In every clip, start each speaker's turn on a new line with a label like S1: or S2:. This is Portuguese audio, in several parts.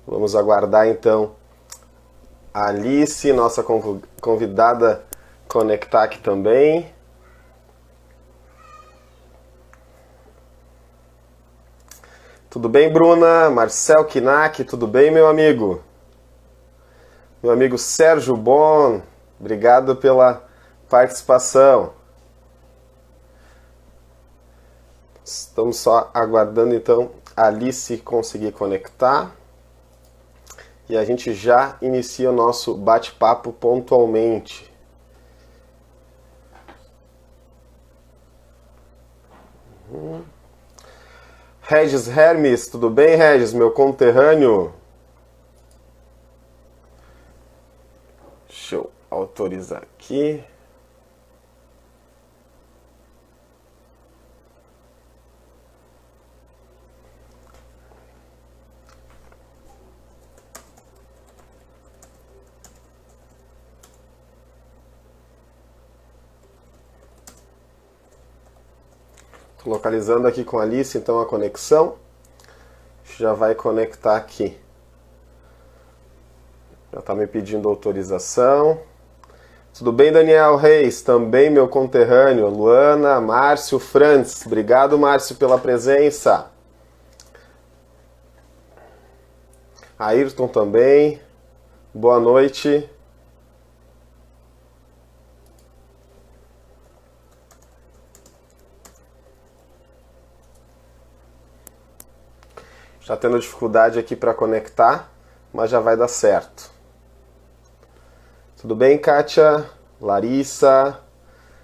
S1: Vamos aguardar então a Alice, nossa convidada, conectar aqui também. Tudo bem, Bruna? Marcel Kinak, tudo bem, meu amigo? Meu amigo Sérgio Bon, obrigado pela participação. Estamos só aguardando então a Alice conseguir conectar. E a gente já inicia o nosso bate-papo pontualmente. Regis Hermes, tudo bem, Regis, meu conterrâneo? Deixa eu autorizar aqui. Tô localizando aqui com a Alice, então, a conexão. Já vai conectar aqui. Já está me pedindo autorização. Tudo bem, Daniel Reis? Também meu conterrâneo. Luana, Márcio, Franz. Obrigado, Márcio, pela presença. Ayrton também. Boa noite. Já tendo dificuldade aqui para conectar, mas já vai dar certo. Tudo bem, Kátia? Larissa,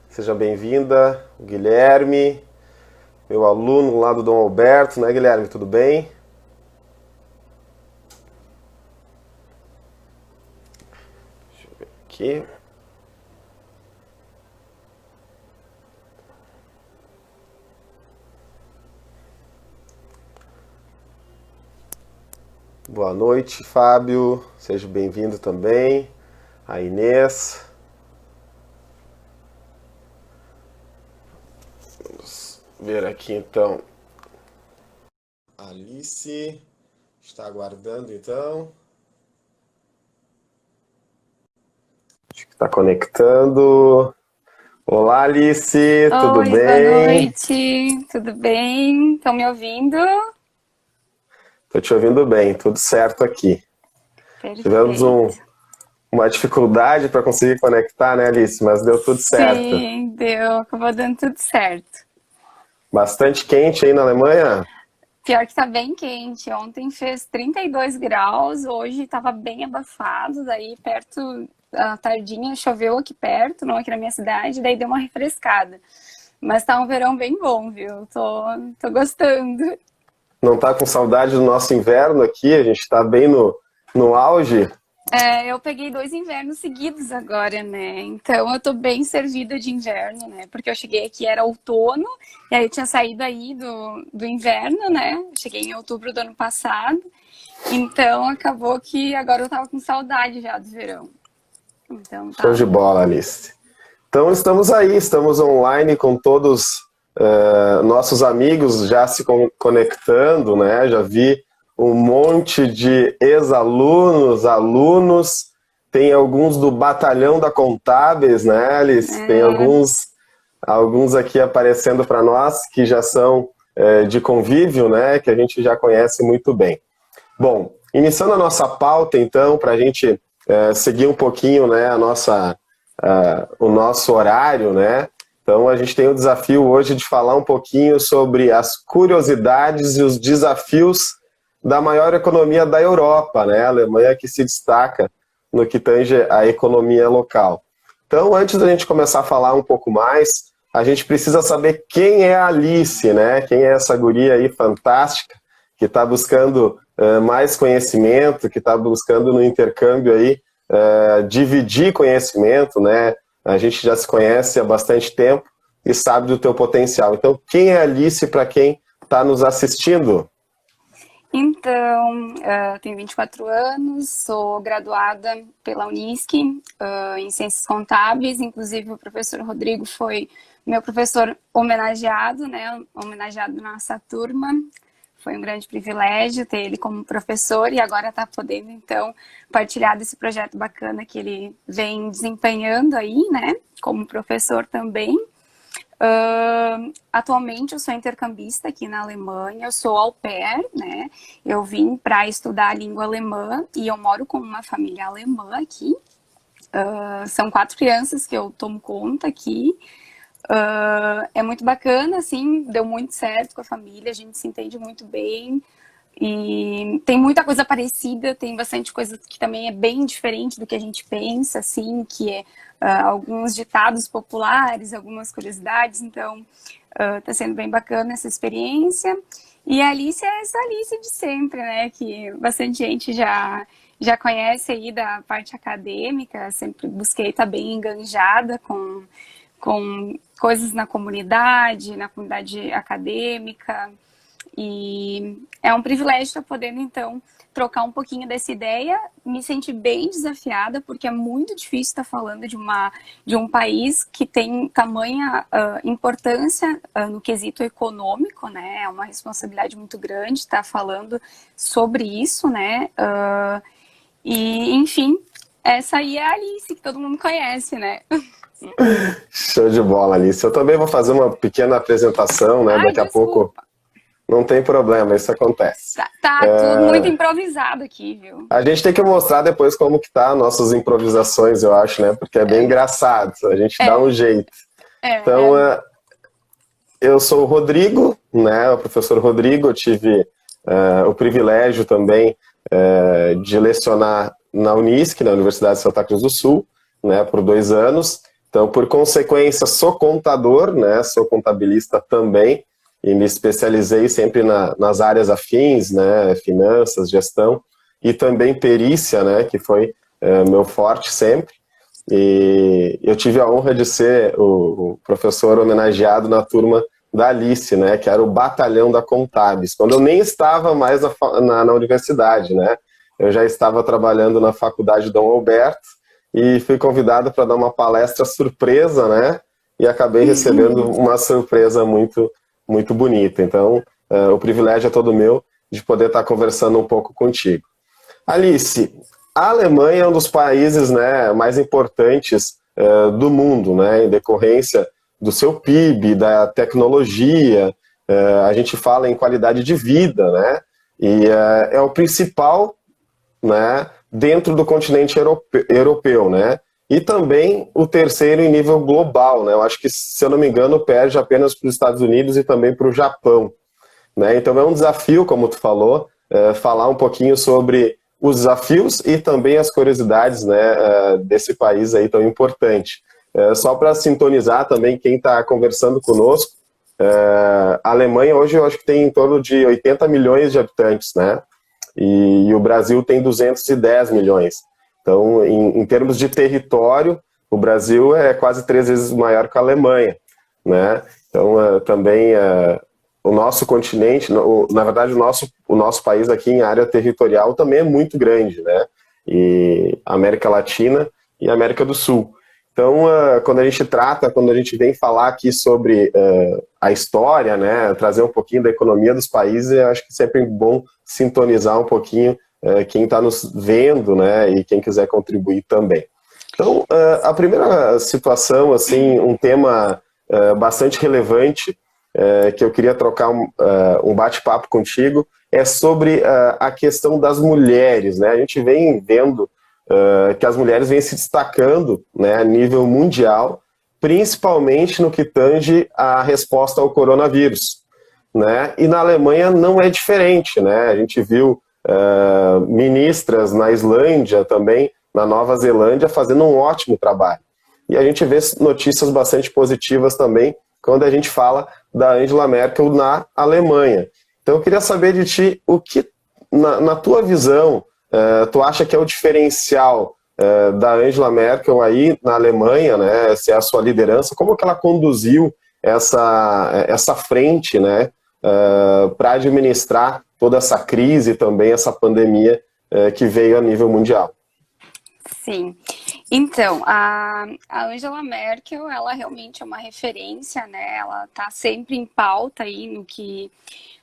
S1: seja bem-vinda. Guilherme, meu aluno lá do Dom Alberto, né, Guilherme? Tudo bem? Deixa eu ver aqui. Boa noite, Fábio. Seja bem-vindo também. A Inês. Vamos ver aqui então. Alice está aguardando então. Acho que está conectando. Olá, Alice, tudo
S2: Oi, boa
S1: bem?
S2: noite, tudo bem? Estão me ouvindo?
S1: Estou te ouvindo bem, tudo certo aqui. Tivemos
S2: Perfeito.
S1: uma dificuldade para conseguir conectar, né, Alice? Mas deu tudo certo.
S2: Sim, deu, acabou dando tudo certo.
S1: Bastante quente aí na Alemanha?
S2: Pior que tá bem quente. Ontem fez 32 graus, hoje tava bem abafado, daí perto, à tardinha, choveu aqui perto, não aqui na minha cidade, daí deu uma refrescada. Mas tá um verão bem bom, viu? Tô gostando.
S1: Não tá com saudade do nosso inverno aqui? A gente está bem no auge.
S2: É, eu peguei 2 invernos seguidos agora, né? Então eu tô bem servida de inverno, né? Porque eu cheguei aqui, era outono, e aí eu tinha saído aí do inverno, né? Cheguei em outubro do ano passado. Então acabou que agora eu tava com saudade já do verão. Então
S1: Show de
S2: tá.
S1: bola, Alice. Então estamos aí, estamos online com todos nossos amigos já se conectando, né? Já vi um monte de ex-alunos, alunos, tem alguns do Batalhão da Contábeis, né, Alice? Tem
S2: É,
S1: alguns aqui aparecendo para nós que já são de convívio, né? Que a gente já conhece muito bem. Bom, iniciando a nossa pauta, então, para a gente seguir um pouquinho, né, o nosso horário, né? Então, a gente tem o desafio hoje de falar um pouquinho sobre as curiosidades e os desafios da maior economia da Europa, né? A Alemanha que se destaca no que tange a economia local. Então, antes da gente começar a falar um pouco mais, a gente precisa saber quem é a Alice, né? Quem é essa guria aí fantástica que está buscando mais conhecimento, que está buscando no intercâmbio aí dividir conhecimento, né? A gente já se conhece há bastante tempo e sabe do teu potencial. Então, quem é a Alice para quem está nos assistindo?
S2: então, tenho 24 anos, sou graduada pela Unisc, em Ciências Contábeis, inclusive o professor Rodrigo foi meu professor homenageado, né, homenageado na nossa turma. Foi um grande privilégio ter ele como professor e agora está podendo, então, partilhar desse projeto bacana que ele vem desempenhando aí, né, como professor também. Atualmente eu sou intercambista aqui na Alemanha, eu sou au pair, né, eu vim para estudar a língua alemã e eu moro com uma família alemã aqui. São 4 crianças que eu tomo conta aqui. É muito bacana, assim, deu muito certo com a família, a gente se entende muito bem e tem muita coisa parecida, tem bastante coisa que também é bem diferente do que a gente pensa, assim, que é alguns ditados populares, algumas curiosidades, então tá sendo bem bacana essa experiência. E a Alice é essa Alice de sempre, né, que bastante gente já conhece aí da parte acadêmica, sempre busquei estar bem enganjada com coisas na comunidade acadêmica, e é um privilégio estar podendo, então, trocar um pouquinho dessa ideia, me senti bem desafiada, porque é muito difícil estar falando de um país que tem tamanha importância no quesito econômico, né, é uma responsabilidade muito grande estar falando sobre isso, né, e, enfim, essa aí é a Alice, que todo mundo conhece, né.
S1: Show de bola, Alice. Eu também vou fazer uma pequena apresentação, né?
S2: Ai,
S1: Daqui a pouco. Não tem problema, isso acontece.
S2: Tá tudo muito improvisado aqui, viu?
S1: A gente tem que mostrar depois como que tá nossas improvisações, eu acho, né? Porque é bem engraçado, a gente dá um jeito. Então, eu sou o Rodrigo, né? O professor Rodrigo, eu tive o privilégio também de lecionar na Unisc, na Universidade de Santa Cruz do Sul, né? Por 2 anos. Então, por consequência, sou contador, né? Sou contabilista também e me especializei sempre nas áreas afins, né? Finanças, gestão e também perícia, né? Que foi meu forte sempre. E eu tive a honra de ser o professor homenageado na turma da Alice, né? Que era o batalhão da Contábeis, quando eu nem estava mais na universidade, né? Eu já estava trabalhando na faculdade Dom Alberto e fui convidado para dar uma palestra surpresa, né? E acabei recebendo uma surpresa muito, muito bonita. Então, o privilégio é todo meu de poder estar conversando um pouco contigo. Alice, a Alemanha é um dos países, né, mais importantes do mundo, né? Em decorrência do seu PIB, da tecnologia, a gente fala em qualidade de vida, né? E é o principal, né, dentro do continente europeu, né? E também o terceiro em nível global, né? Eu acho que, se eu não me engano, perde apenas para os Estados Unidos e também para o Japão, né? Então é um desafio, como tu falou, falar um pouquinho sobre os desafios e também as curiosidades, né, desse país aí tão importante. Só para sintonizar também quem está conversando conosco, a Alemanha hoje eu acho que tem em torno de 80 milhões de habitantes, né? E o Brasil tem 210 milhões. Então, em termos de território, o Brasil é quase 3 vezes maior que a Alemanha, né? Então, também o nosso continente, na verdade, o nosso país aqui em área territorial também é muito grande, né? E América Latina e América do Sul. Então, quando a gente vem falar aqui sobre a história, né, trazer um pouquinho da economia dos países, eu acho que sempre é bom sintonizar um pouquinho quem está nos vendo, né, e quem quiser contribuir também. Então, a primeira situação, assim, um tema bastante relevante, que eu queria trocar um bate-papo contigo, é sobre a questão das mulheres, né? A gente vem vendo que as mulheres vêm se destacando, né, a nível mundial, principalmente no que tange a resposta ao coronavírus, né? E na Alemanha não é diferente, né? A gente viu ministras na Islândia também, na Nova Zelândia, fazendo um ótimo trabalho. E a gente vê notícias bastante positivas também quando a gente fala da Angela Merkel na Alemanha. Então eu queria saber de ti, o que, na tua visão, tu acha que é o diferencial da Angela Merkel aí na Alemanha, né? Se é a sua liderança, como que ela conduziu essa frente, né, para administrar toda essa crise e também essa pandemia que veio a nível mundial?
S2: Sim. Então, a Angela Merkel, ela realmente é uma referência, né? Ela está sempre em pauta aí no que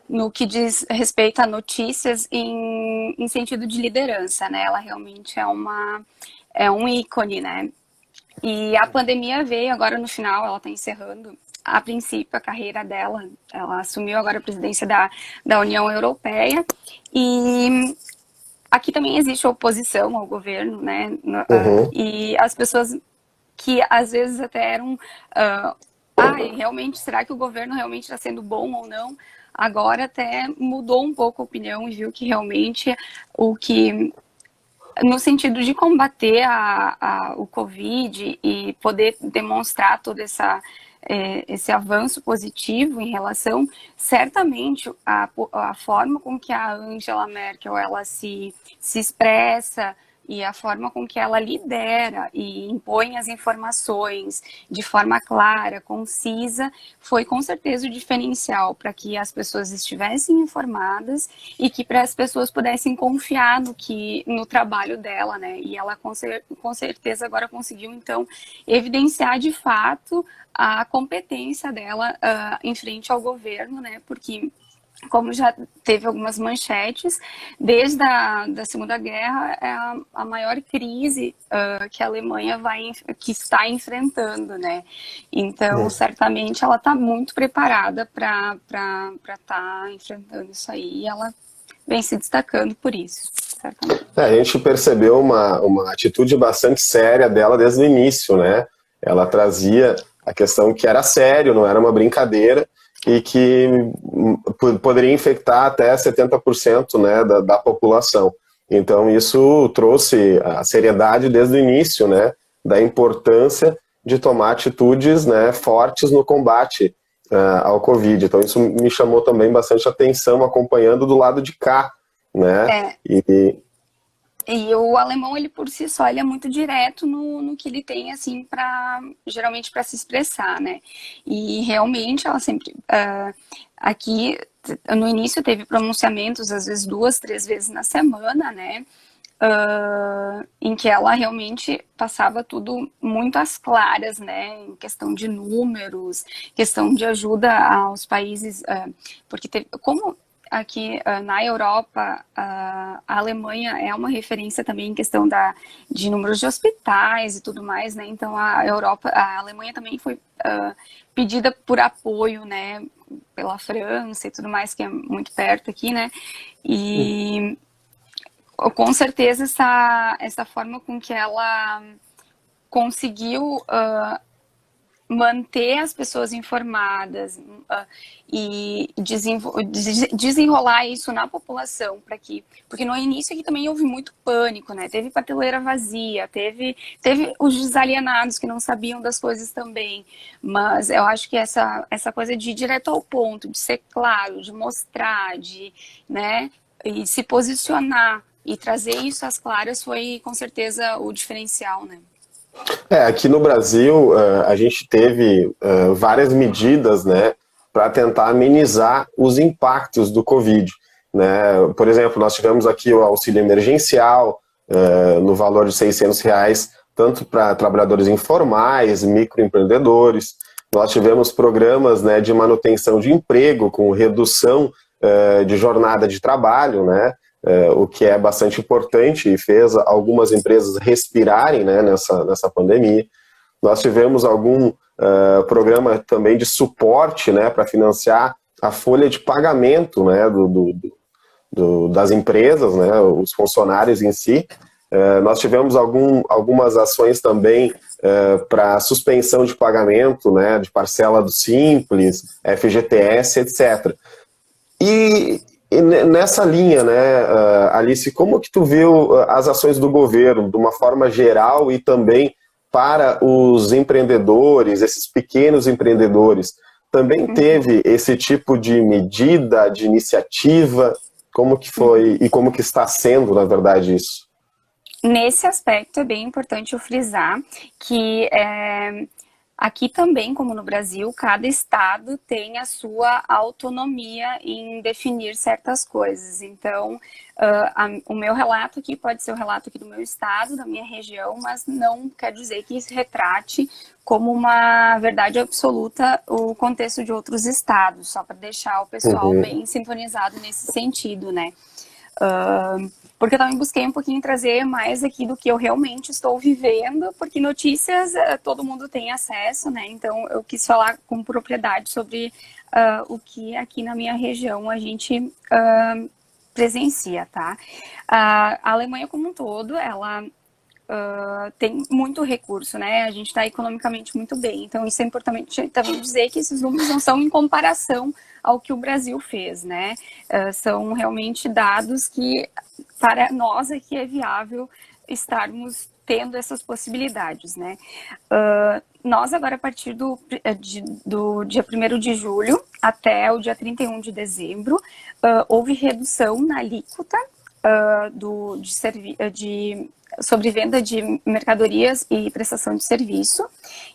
S2: no que diz respeito a notícias em sentido de liderança, né? Ela realmente é um ícone, né? E a pandemia veio agora no final, ela está encerrando, a princípio, a carreira dela. Ela assumiu agora a presidência da União Europeia. E aqui também existe oposição ao governo, né?
S1: Uhum.
S2: E as pessoas que às vezes até eram... realmente, será que o governo realmente está sendo bom ou não? Agora até mudou um pouco a opinião e viu que realmente o que... No sentido de combater o Covid e poder demonstrar todo esse avanço positivo em relação, certamente, a forma com que a Angela Merkel ela se expressa e a forma com que ela lidera e impõe as informações de forma clara, concisa, foi com certeza o diferencial para que as pessoas estivessem informadas e que para as pessoas pudessem confiar no trabalho dela, né? E ela com certeza agora conseguiu então evidenciar de fato a competência dela em frente ao governo, né? Porque como já teve algumas manchetes, desde da Segunda Guerra é a maior crise que a Alemanha que está enfrentando, né? Então, certamente ela está muito preparada para estar enfrentando isso aí, e ela vem se destacando por isso, certamente.
S1: A gente percebeu uma atitude bastante séria dela desde o início, né? Ela trazia a questão que era sério, não era uma brincadeira, e que poderia infectar até 70%, né, da população. Então isso trouxe a seriedade desde o início, né, da importância de tomar atitudes, né, fortes no combate ao Covid. Então isso me chamou também bastante atenção, acompanhando do lado de cá, né?
S2: E o alemão, ele por si só, ele é muito direto no que ele tem, assim, geralmente para se expressar, né? E realmente ela sempre, aqui, no início teve pronunciamentos, às vezes 2, 3 vezes na semana, né? Em que ela realmente passava tudo muito às claras, né? Em questão de números, questão de ajuda aos países, porque como aqui na Europa, a Alemanha é uma referência também em questão de números de hospitais e tudo mais, né? Então a Alemanha também foi pedida por apoio, né? Pela França e tudo mais, que é muito perto aqui, né? E com certeza essa forma com que ela conseguiu manter as pessoas informadas e desenrolar isso na população, porque no início aqui também houve muito pânico, né? Teve prateleira vazia, teve os desalienados que não sabiam das coisas também, mas eu acho que essa coisa de ir direto ao ponto, de ser claro, de mostrar, né, e se posicionar e trazer isso às claras foi com certeza o diferencial, né?
S1: Aqui no Brasil, a gente teve várias medidas, né, para tentar amenizar os impactos do Covid, né? Por exemplo, nós tivemos aqui o auxílio emergencial no valor de R$ 600, tanto para trabalhadores informais, microempreendedores. Nós tivemos programas, né, de manutenção de emprego com redução de jornada de trabalho, né? O que é bastante importante e fez algumas empresas respirarem, né, nessa pandemia. Nós tivemos algum programa também de suporte, né, para financiar a folha de pagamento, né, das empresas, né, os funcionários em si. Nós tivemos algumas ações também para suspensão de pagamento, né, de parcela do Simples, FGTS, etc. E nessa linha, né, Alice, como que tu viu as ações do governo, de uma forma geral e também para os empreendedores, esses pequenos empreendedores? Também teve esse tipo de medida, de iniciativa? Como que foi e como que está sendo, na verdade, isso?
S2: Nesse aspecto é bem importante eu frisar que Aqui também, como no Brasil, cada estado tem a sua autonomia em definir certas coisas. Então, o meu relato aqui pode ser o relato aqui do meu estado, da minha região, mas não quer dizer que isso retrate como uma verdade absoluta o contexto de outros estados, só para deixar o pessoal bem sintonizado nesse sentido, né? Porque eu também busquei um pouquinho trazer mais aqui do que eu realmente estou vivendo, porque notícias todo mundo tem acesso, né? Então eu quis falar com propriedade sobre o que aqui na minha região a gente presencia, tá? A Alemanha como um todo, ela tem muito recurso, né? A gente está economicamente muito bem. Então, isso é importante também dizer que esses números não são em comparação ao que o Brasil fez, né? São realmente dados que, para nós aqui, é viável estarmos tendo essas possibilidades, né? Nós, agora, a partir do dia 1º de julho até o dia 31 de dezembro, houve redução na alíquota sobre venda de mercadorias e prestação de serviço,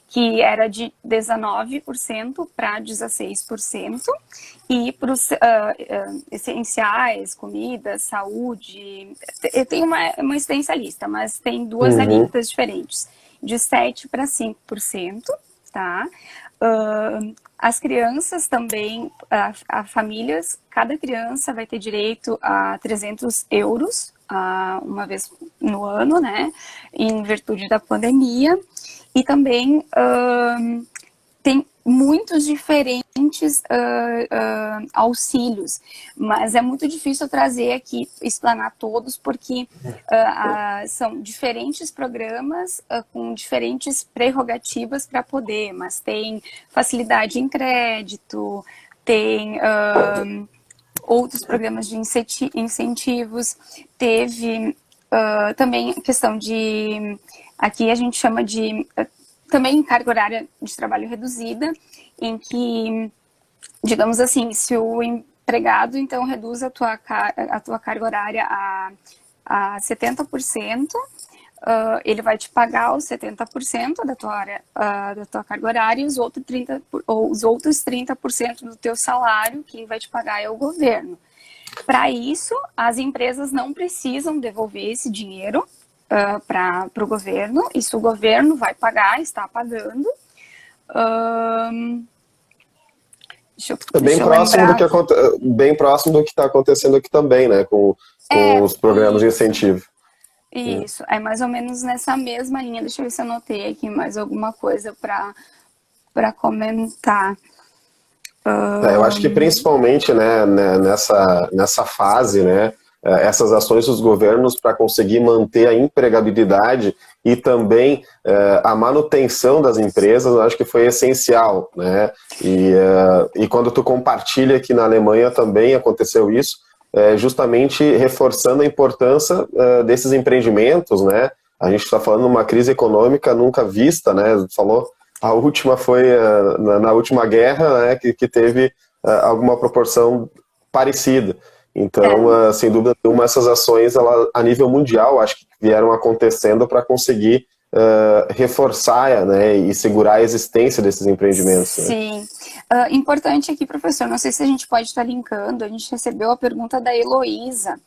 S2: que era de 19% para 16%, e para os essenciais, comida, saúde, tem uma extensa lista, mas tem duas alíquotas diferentes, de 7% para 5%, tá? As crianças também, a famílias, cada criança vai ter direito a 300 euros uma vez no ano, né, em virtude da pandemia, e também tem muitos diferentes auxílios, mas é muito difícil trazer aqui, explanar todos, porque são diferentes programas com diferentes prerrogativas para poder, mas tem facilidade em crédito, tem outros programas de incentivos, teve também a questão de, aqui a gente chama de, também carga horária de trabalho reduzida, em que, digamos assim, se o empregado, então, reduz a tua carga horária a 70%, ele vai te pagar os 70% da tua carga horária, e os outros 30% do teu salário, quem vai te pagar é o governo. Para isso, as empresas não precisam devolver esse dinheiro para o governo, isso o governo vai pagar, está pagando.
S1: Bem próximo do que está acontecendo aqui também, né? Com os programas de incentivo.
S2: Isso, é mais ou menos nessa mesma linha. Deixa eu ver se eu anotei aqui mais alguma coisa para comentar.
S1: Eu acho que principalmente, né, nessa fase, né, essas ações dos governos para conseguir manter a empregabilidade e também a manutenção das empresas, eu acho que foi essencial, né? E quando tu compartilha aqui na Alemanha também aconteceu isso, justamente reforçando a importância desses empreendimentos, né? A gente está falando de uma crise econômica nunca vista, né? Falou, a última foi na última guerra, né? Que teve alguma proporção parecida. Então, sem dúvida nenhuma, essas ações, a nível mundial, acho que vieram acontecendo para conseguir reforçar, né, e segurar a existência desses empreendimentos.
S2: Sim. Né? Importante aqui, professor, não sei se a gente pode estar linkando, a gente recebeu a pergunta da Heloísa,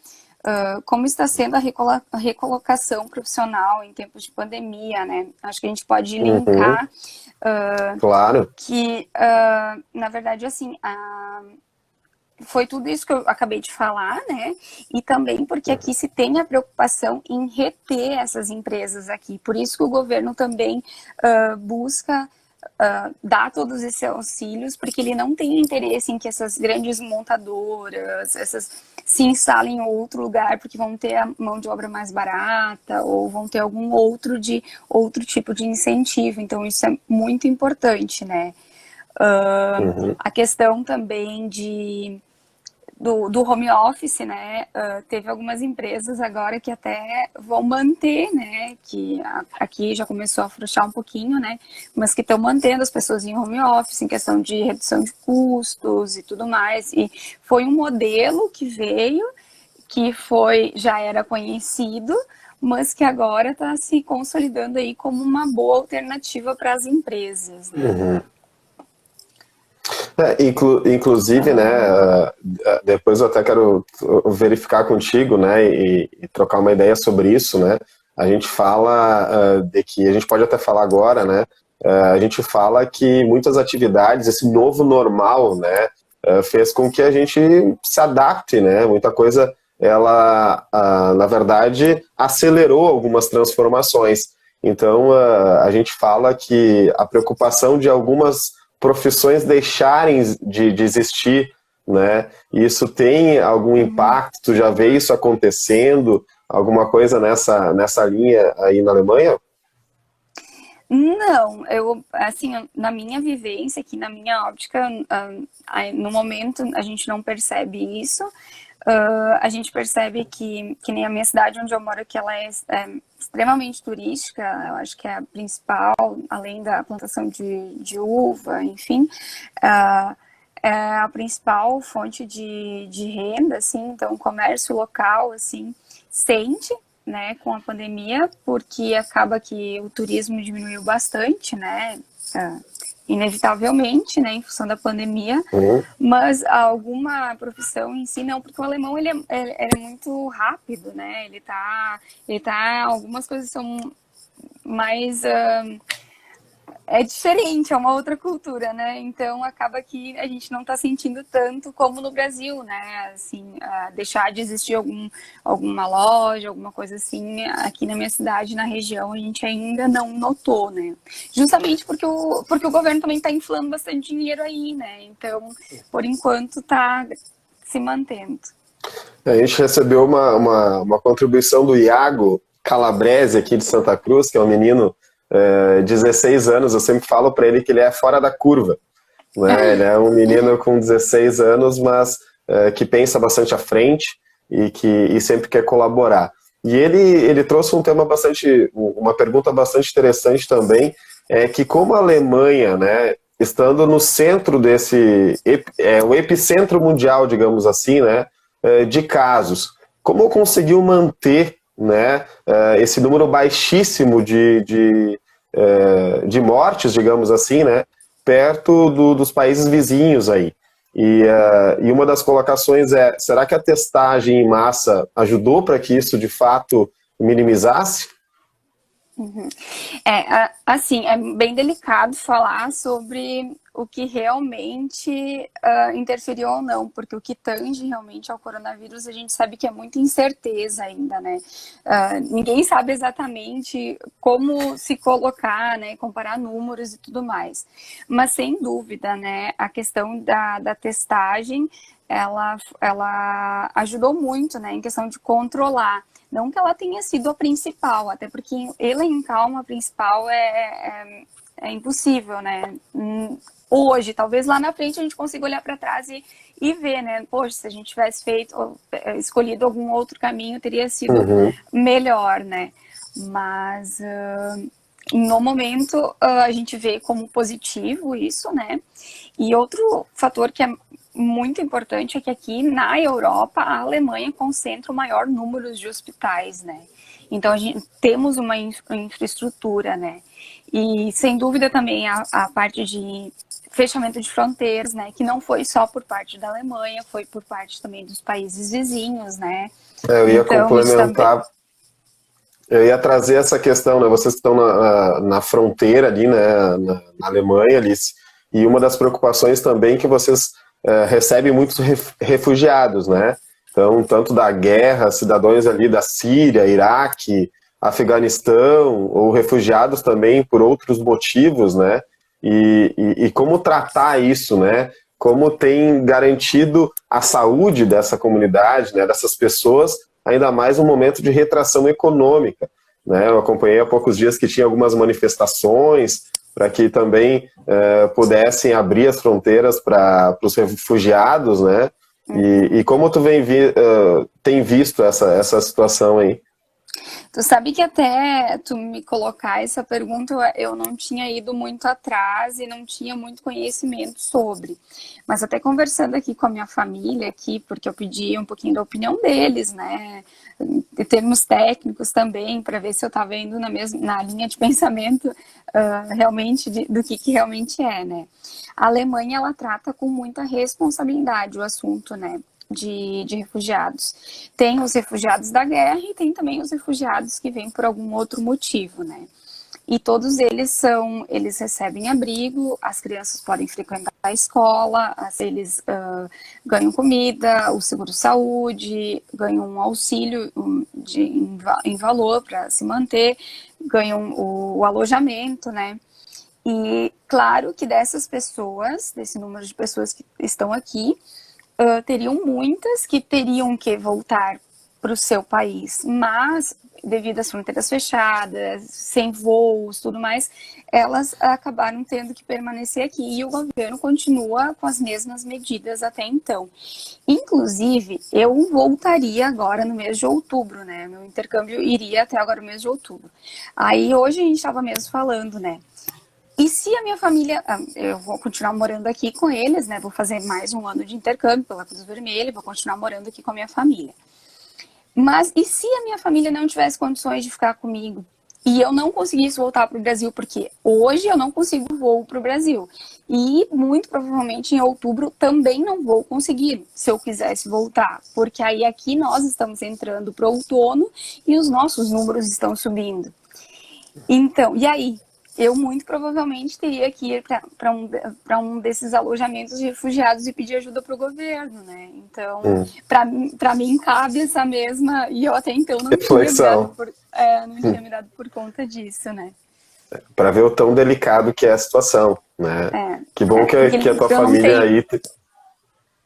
S2: como está sendo a recolocação profissional em tempos de pandemia, né? Acho que a gente pode linkar.
S1: Claro.
S2: Que, na verdade, assim, foi tudo isso que eu acabei de falar, né? E também porque aqui se tem a preocupação em reter essas empresas aqui. Por isso que o governo também busca dar todos esses auxílios, porque ele não tem interesse em que essas grandes montadoras, se instalem em outro lugar, porque vão ter a mão de obra mais barata, ou vão ter algum outro tipo de incentivo. Então, isso é muito importante, né? A questão também do home office, né, teve algumas empresas agora que até vão manter, né, que aqui já começou a afrouxar um pouquinho, né, mas que estão mantendo as pessoas em home office, em questão de redução de custos e tudo mais, e foi um modelo que veio, que já era conhecido, mas que agora está se consolidando aí como uma boa alternativa para as empresas, né?
S1: Uhum. Inclusive, né, depois eu até quero verificar contigo, né, e trocar uma ideia sobre isso, né. A gente fala de que, a gente pode até falar agora, né, a gente fala que muitas atividades, esse novo normal, né, fez com que a gente se adapte, né, muita coisa, ela, na verdade, acelerou algumas transformações. Então, a gente fala que a preocupação de algumas profissões deixarem de existir, né? Isso tem algum impacto? Tu já vê isso acontecendo? Alguma coisa nessa linha aí na Alemanha?
S2: Não, assim, na minha vivência, aqui na minha óptica, no momento a gente não percebe isso. A gente percebe que nem a minha cidade onde eu moro, que ela é extremamente turística, eu acho que é a principal, além da plantação de uva, enfim, é a principal fonte de renda, assim, então o comércio local, assim, sente, né, com a pandemia, porque acaba que o turismo diminuiu bastante, né, inevitavelmente, né, em função da pandemia, mas alguma profissão em si não, porque o alemão ele é muito rápido, né, algumas coisas são mais é diferente, é uma outra cultura, né? Então acaba que a gente não está sentindo tanto como no Brasil, né? Assim, deixar de existir alguma loja, alguma coisa assim, aqui na minha cidade, na região, a gente ainda não notou, né? Justamente porque o governo também está inflando bastante dinheiro aí, né? Então, por enquanto, está se mantendo.
S1: A gente recebeu uma contribuição do Iago Calabrese, aqui de Santa Cruz, que é um menino 16 anos, eu sempre falo para ele que ele é fora da curva, né? Ele é um menino com 16 anos, mas que pensa bastante à frente e sempre quer colaborar. E ele trouxe um tema uma pergunta bastante interessante também, que como a Alemanha, né, estando no centro o epicentro mundial, digamos assim, né, de casos, como conseguiu manter, né, esse número baixíssimo de mortes, digamos assim, né, perto dos países vizinhos aí. E uma das colocações será que a testagem em massa ajudou para que isso de fato minimizasse?
S2: Uhum. Assim, é bem delicado falar sobre o que realmente interferiu ou não, porque o que tange realmente ao coronavírus, a gente sabe que é muita incerteza ainda, né? Ninguém sabe exatamente como se colocar, né? Comparar números e tudo mais. Mas, sem dúvida, né? A questão da testagem, ela ajudou muito, né? Em questão de controlar. Não que ela tenha sido a principal, até porque elencar uma principal é impossível, né? Hoje, talvez lá na frente a gente consiga olhar para trás e ver, né? Poxa, se a gente tivesse escolhido algum outro caminho, teria sido melhor, né? Mas no momento a gente vê como positivo isso, né? E outro fator que é muito importante é que aqui na Europa, a Alemanha concentra o maior número de hospitais, né? Então, temos uma infraestrutura, né? E, sem dúvida, também a parte de fechamento de fronteiras, né? Que não foi só por parte da Alemanha, foi por parte também dos países vizinhos, né?
S1: Eu ia complementar, eu ia trazer essa questão, né? Vocês que estão na fronteira ali, né? Na Alemanha, Alice, e uma das preocupações também que vocês recebe muitos refugiados, né? Então, tanto da guerra, cidadãos ali da Síria, Iraque, Afeganistão, ou refugiados também por outros motivos, né? E como tratar isso, né? Como tem garantido a saúde dessa comunidade, né? Dessas pessoas, ainda mais no momento de retração econômica, né? Eu acompanhei há poucos dias que tinha algumas manifestações para que também pudessem abrir as fronteiras para os refugiados, né? E como tu tem visto essa situação aí?
S2: Tu sabe que até tu me colocar essa pergunta, eu não tinha ido muito atrás e não tinha muito conhecimento sobre. Mas até conversando aqui com a minha família aqui, porque eu pedi um pouquinho da opinião deles, né? Em termos técnicos também, para ver se eu estava indo na linha de pensamento realmente do que realmente é, né? A Alemanha, ela trata com muita responsabilidade o assunto, né? De refugiados. Tem os refugiados da guerra e tem também os refugiados que vêm por algum outro motivo, né? E todos eles recebem abrigo, as crianças podem frequentar a escola, eles ganham comida, o seguro-saúde, ganham um auxílio em valor para se manter, ganham o alojamento, né? E claro que desse número de pessoas que estão aqui, teriam muitas que teriam que voltar para o seu país, mas devido às fronteiras fechadas, sem voos, tudo mais, elas acabaram tendo que permanecer aqui e o governo continua com as mesmas medidas até então. Inclusive, eu voltaria agora no mês de outubro, né? Meu intercâmbio iria até agora no mês de outubro. Aí hoje a gente estava mesmo falando, né? E se a minha família, eu vou continuar morando aqui com eles, né? Vou fazer mais um ano de intercâmbio pela Cruz Vermelha, vou continuar morando aqui com a minha família. Mas e se a minha família não tivesse condições de ficar comigo? E eu não conseguisse voltar para o Brasil, porque hoje eu não consigo voo para o Brasil. E muito provavelmente em outubro também não vou conseguir, se eu quisesse voltar. Porque aí aqui nós estamos entrando para o outono e os nossos números estão subindo. Então, e aí? Eu muito provavelmente teria que ir para um desses alojamentos de refugiados e pedir ajuda para o governo, né? Então, para mim cabe essa mesma, e eu até então
S1: reflexão.
S2: Não tinha me dado por conta disso, né?
S1: Para ver o tão delicado que é a situação, né? Que bom que a tua família aí,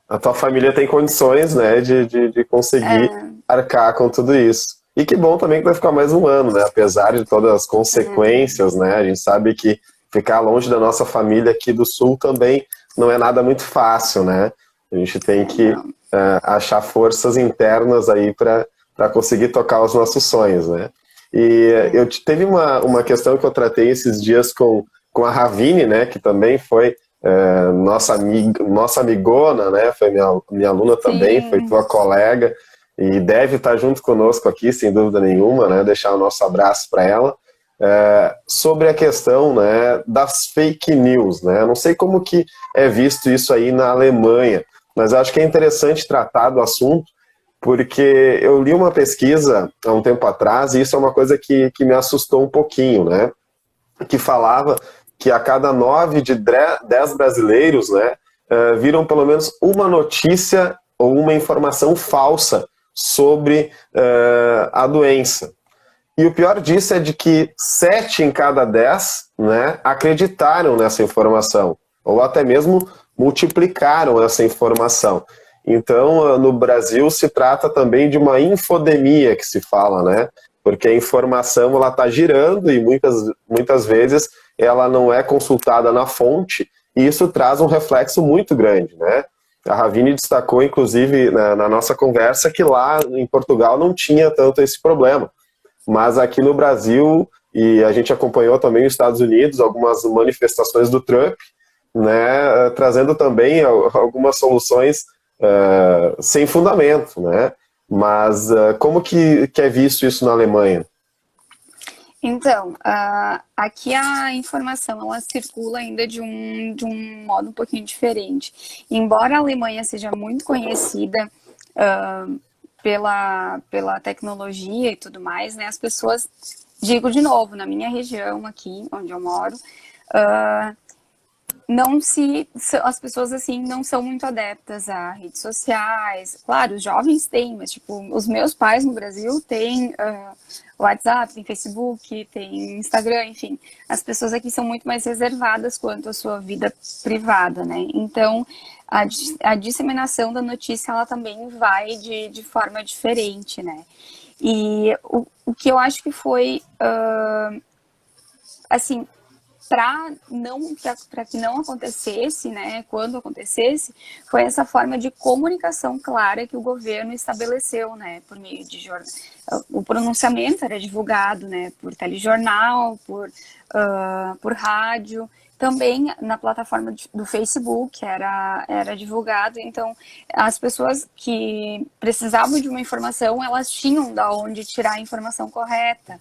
S1: a tua família tem condições, né, de conseguir arcar com tudo isso. E que bom também que vai ficar mais um ano, né? Apesar de todas as consequências, né? A gente sabe que ficar longe da nossa família aqui do Sul também não é nada muito fácil, né? A gente tem que achar forças internas aí para conseguir tocar os nossos sonhos, né? E teve uma questão que eu tratei esses dias com a Ravine, né? Que também foi nossa amigona, né? Foi minha aluna também, foi tua colega. E deve estar junto conosco aqui, sem dúvida nenhuma, né? Deixar o nosso abraço para ela. Sobre a questão, né, das fake news, né? Eu não sei como que é visto isso aí na Alemanha, mas acho que é interessante tratar do assunto, porque eu li uma pesquisa há um tempo atrás, e isso é uma coisa que me assustou um pouquinho, né? Que falava que a cada 9 de 10 brasileiros, né, viram pelo menos uma notícia ou uma informação falsa sobre a doença. E o pior disso é de que 7 em cada 10, né, acreditaram nessa informação, ou até mesmo multiplicaram essa informação. Então, no Brasil se trata também de uma infodemia que se fala, né? Porque a informação ela está girando e muitas vezes ela não é consultada na fonte, e isso traz um reflexo muito grande, né? A Ravine destacou, inclusive, na nossa conversa, que lá em Portugal não tinha tanto esse problema. Mas aqui no Brasil, e a gente acompanhou também nos Estados Unidos, algumas manifestações do Trump, né, trazendo também algumas soluções sem fundamento, né? Mas como que é visto isso na Alemanha?
S2: Então, aqui a informação ela circula ainda de um modo um pouquinho diferente. Embora a Alemanha seja muito conhecida pela tecnologia e tudo mais, né? As pessoas, digo de novo, na minha região aqui, onde eu moro, as pessoas assim não são muito adeptas a redes sociais. Claro, os jovens têm, mas tipo, os meus pais no Brasil têm WhatsApp, tem Facebook, tem Instagram, enfim. As pessoas aqui são muito mais reservadas quanto à sua vida privada, né? Então, a disseminação da notícia, ela também vai de forma diferente, né? E o que eu acho que foi, assim, para que não acontecesse, né, quando acontecesse, foi essa forma de comunicação clara que o governo estabeleceu, né, por meio de jornal. O pronunciamento era divulgado, né, por telejornal, por rádio, também na plataforma do Facebook era divulgado. Então, as pessoas que precisavam de uma informação, elas tinham da onde tirar a informação correta.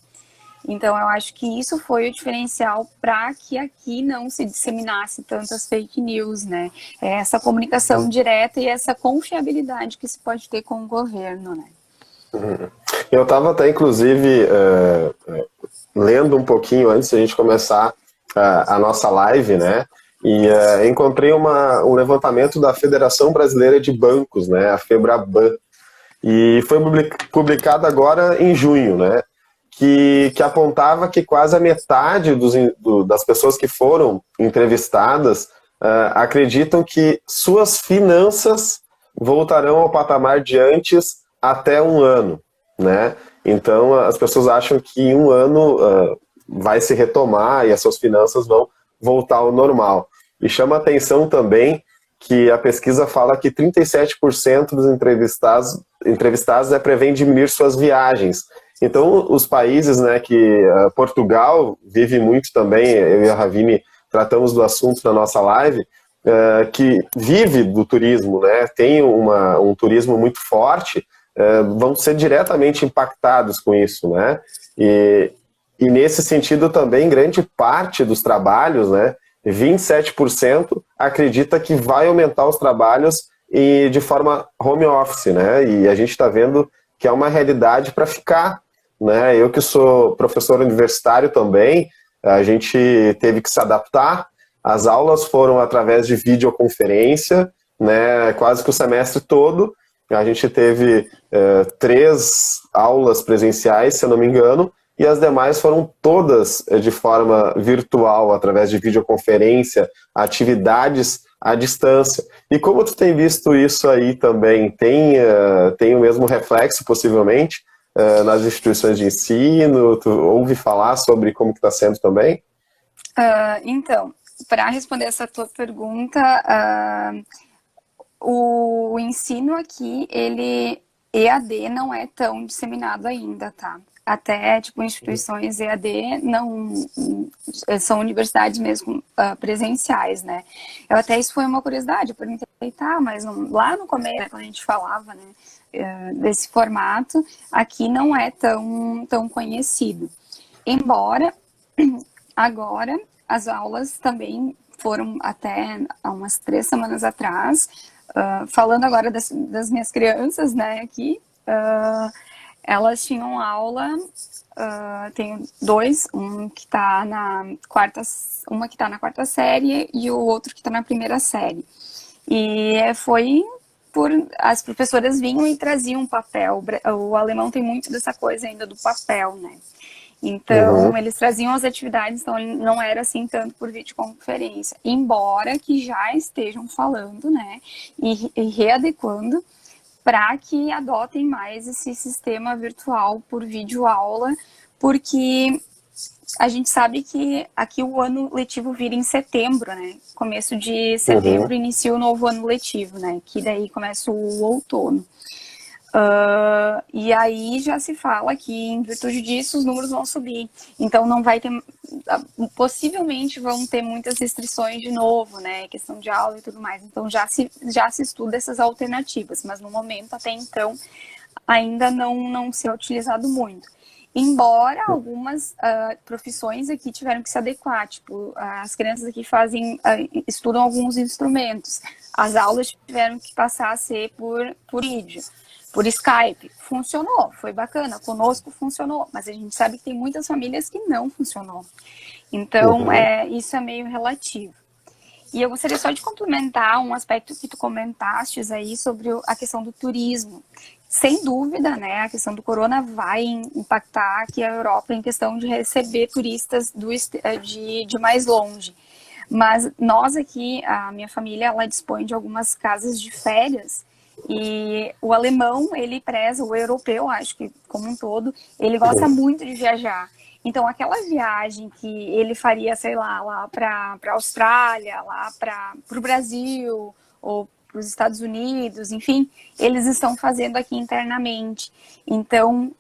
S2: Então, eu acho que isso foi o diferencial para que aqui não se disseminasse tantas fake news, né? É essa comunicação direta e essa confiabilidade que se pode ter com o governo, né?
S1: Eu estava até, inclusive, lendo um pouquinho antes de a gente começar a nossa live, né? E encontrei um levantamento da Federação Brasileira de Bancos, né? A FEBRABAN. E foi publicado agora em junho, né? Que apontava que quase a metade das pessoas que foram entrevistadas acreditam que suas finanças voltarão ao patamar de antes até um ano, né? Então, as pessoas acham que em um ano vai se retomar e as suas finanças vão voltar ao normal. E chama atenção também que a pesquisa fala que 37% dos entrevistados prevêem diminuir suas viagens. Então, os países, né, que Portugal vive muito também, eu e a Ravine tratamos do assunto na nossa live, que vive do turismo, né, tem um turismo muito forte, vão ser diretamente impactados com isso, né, e nesse sentido também grande parte dos trabalhos, né, 27% acredita que vai aumentar os trabalhos de forma home office, né, e a gente está vendo que é uma realidade para ficar, né? Eu que sou professor universitário também, a gente teve que se adaptar, as aulas foram através de videoconferência, né? Quase que o semestre todo, a gente teve 3 aulas presenciais, se eu não me engano, e as demais foram todas de forma virtual, através de videoconferência, atividades à distância. E como tu tem visto isso aí também, tem o mesmo reflexo, possivelmente, nas instituições de ensino? Tu ouve falar sobre como que está sendo também?
S2: Então, para responder essa tua pergunta, o ensino aqui, ele EAD não é tão disseminado ainda, tá? Até, tipo, instituições EAD não são universidades mesmo presenciais, né? Isso foi uma curiosidade, eu perguntei, tá, mas lá no começo, quando a gente falava, né, desse formato, aqui não é tão conhecido. Embora, agora, as aulas também foram até há umas 3 semanas atrás, falando agora das minhas crianças, né, aqui, elas tinham aula, tenho 2, uma que está na quarta série e o outro que está na primeira série. E as professoras vinham e traziam papel. O alemão tem muito dessa coisa ainda do papel, né? Então, eles traziam as atividades, então não era assim tanto por videoconferência. Embora que já estejam falando, né, e readequando para que adotem mais esse sistema virtual por videoaula, porque a gente sabe que aqui o ano letivo vira em setembro, né? Começo de setembro inicia o novo ano letivo, né? Que daí começa o outono. E aí já se fala que, em virtude disso, os números vão subir. Então não vai ter... Possivelmente vão ter muitas restrições de novo, né? Questão de aula e tudo mais. Então já se estuda essas alternativas, mas no momento, até então, ainda não se é utilizado muito. Embora algumas profissões aqui tiveram que se adequar, tipo, as crianças aqui estudam alguns instrumentos, as aulas tiveram que passar a ser por vídeo, por Skype. Funcionou, foi bacana, conosco funcionou, mas a gente sabe que tem muitas famílias que não funcionou. Então, isso é meio relativo. E eu gostaria só de complementar um aspecto que tu comentaste aí sobre a questão do turismo. Sem dúvida, né, a questão do corona vai impactar aqui a Europa em questão de receber turistas de mais longe. Mas nós aqui, a minha família, ela dispõe de algumas casas de férias E o alemão, ele preza, o europeu, acho que como um todo, ele gosta muito de viajar. Então, aquela viagem que ele faria, sei lá para a Austrália, lá para o Brasil, ou para os Estados Unidos, enfim, eles estão fazendo aqui internamente. Então,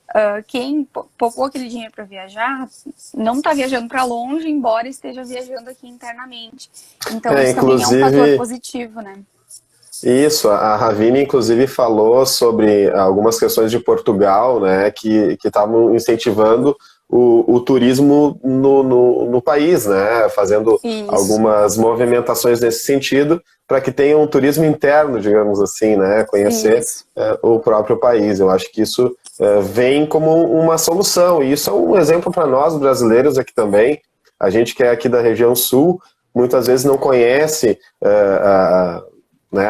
S2: quem poupou aquele dinheiro para viajar, não está viajando para longe, embora esteja viajando aqui internamente. Então, isso também é um fator positivo, né?
S1: Isso, a Ravine, inclusive, falou sobre algumas questões de Portugal, né, que estavam incentivando o turismo no país, né, fazendo algumas movimentações nesse sentido, para que tenha um turismo interno, digamos assim, né, conhecer o próprio país. Eu acho que isso vem como uma solução, e isso é um exemplo para nós, brasileiros, aqui também. A gente que é aqui da região sul, muitas vezes não conhece né,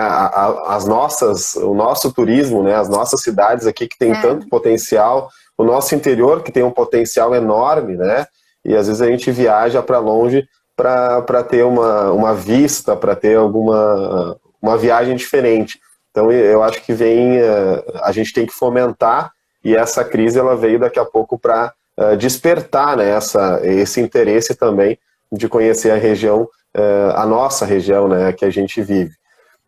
S1: o nosso turismo, né, as nossas cidades aqui que tem tanto potencial, o nosso interior que tem um potencial enorme, né, e às vezes a gente viaja para longe para ter uma vista, para ter uma viagem diferente. Então eu acho que a gente tem que fomentar, e essa crise ela veio daqui a pouco para despertar, né, esse interesse também de conhecer a região, a nossa região, né, que a gente vive.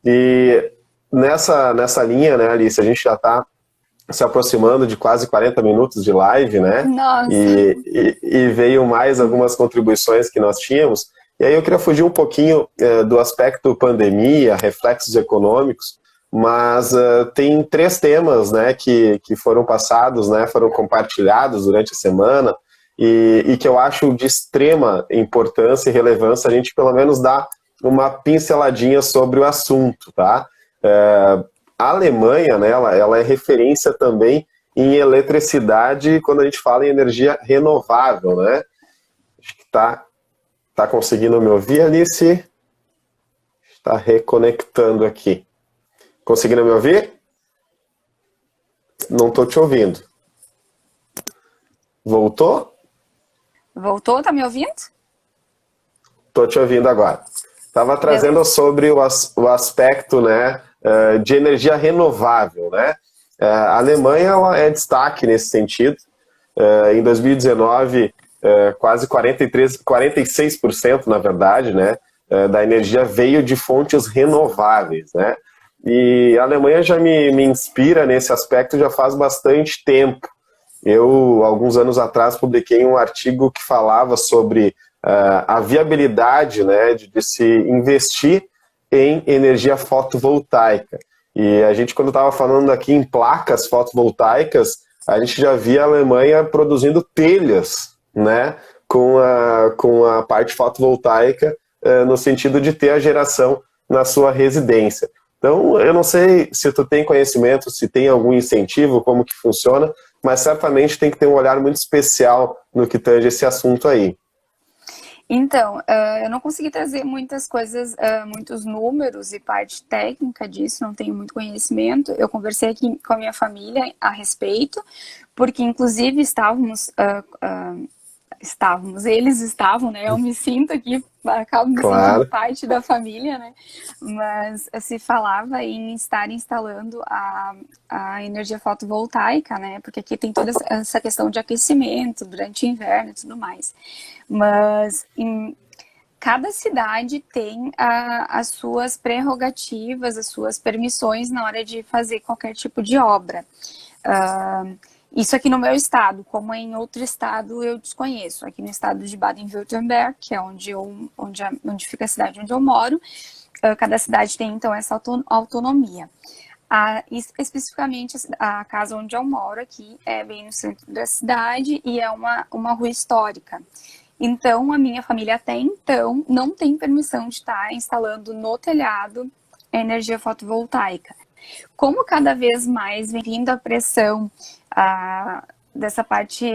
S1: E nessa linha, né, Alice, a gente já está se aproximando de quase 40 minutos de live, né?
S2: Nossa.
S1: E veio mais algumas contribuições que nós tínhamos. E aí eu queria fugir um pouquinho do aspecto pandemia, reflexos econômicos, mas tem 3 temas, né, que foram passados, né, foram compartilhados durante a semana, e que eu acho de extrema importância e relevância a gente pelo menos dar uma pinceladinha sobre o assunto, tá? A Alemanha, né, ela é referência também em eletricidade quando a gente fala em energia renovável, né? Acho que tá conseguindo me ouvir, Alice? Está reconectando aqui. Conseguindo me ouvir? Não estou te ouvindo. Voltou?
S2: Voltou, tá me ouvindo?
S1: Estou te ouvindo agora. Estava trazendo sobre o aspecto, né, de energia renovável, né? A Alemanha ela é destaque nesse sentido. Em 2019, quase 46%, na verdade, né, da energia veio de fontes renováveis, né? E a Alemanha já me inspira nesse aspecto já faz bastante tempo. Eu, alguns anos atrás, publiquei um artigo que falava sobre a viabilidade, né, de se investir em energia fotovoltaica. E a gente, quando estava falando aqui em placas fotovoltaicas, a gente já via a Alemanha produzindo telhas, né, com a parte fotovoltaica, no sentido de ter a geração na sua residência. Então, eu não sei se tu tem conhecimento, se tem algum incentivo, como que funciona, mas certamente tem que ter um olhar muito especial no que tange esse assunto aí.
S2: Então, eu não consegui trazer muitas coisas, muitos números e parte técnica disso, não tenho muito conhecimento. Eu conversei aqui com a minha família a respeito, porque inclusive eles estavam, né? Eu me sinto aqui, acabo me sentindo parte da família, né? Mas se falava em estar instalando a energia fotovoltaica, né? Porque aqui tem toda essa questão de aquecimento durante o inverno e tudo mais. Mas em cada cidade tem as suas prerrogativas, as suas permissões na hora de fazer qualquer tipo de obra. Isso aqui no meu estado, como em outro estado eu desconheço. Aqui no estado de Baden-Württemberg, que é onde fica a cidade onde eu moro, cada cidade tem então essa autonomia. Especificamente a casa onde eu moro aqui é bem no centro da cidade e é uma rua histórica. Então a minha família até então não tem permissão de estar instalando no telhado energia fotovoltaica. Como cada vez mais vem vindo a pressão dessa parte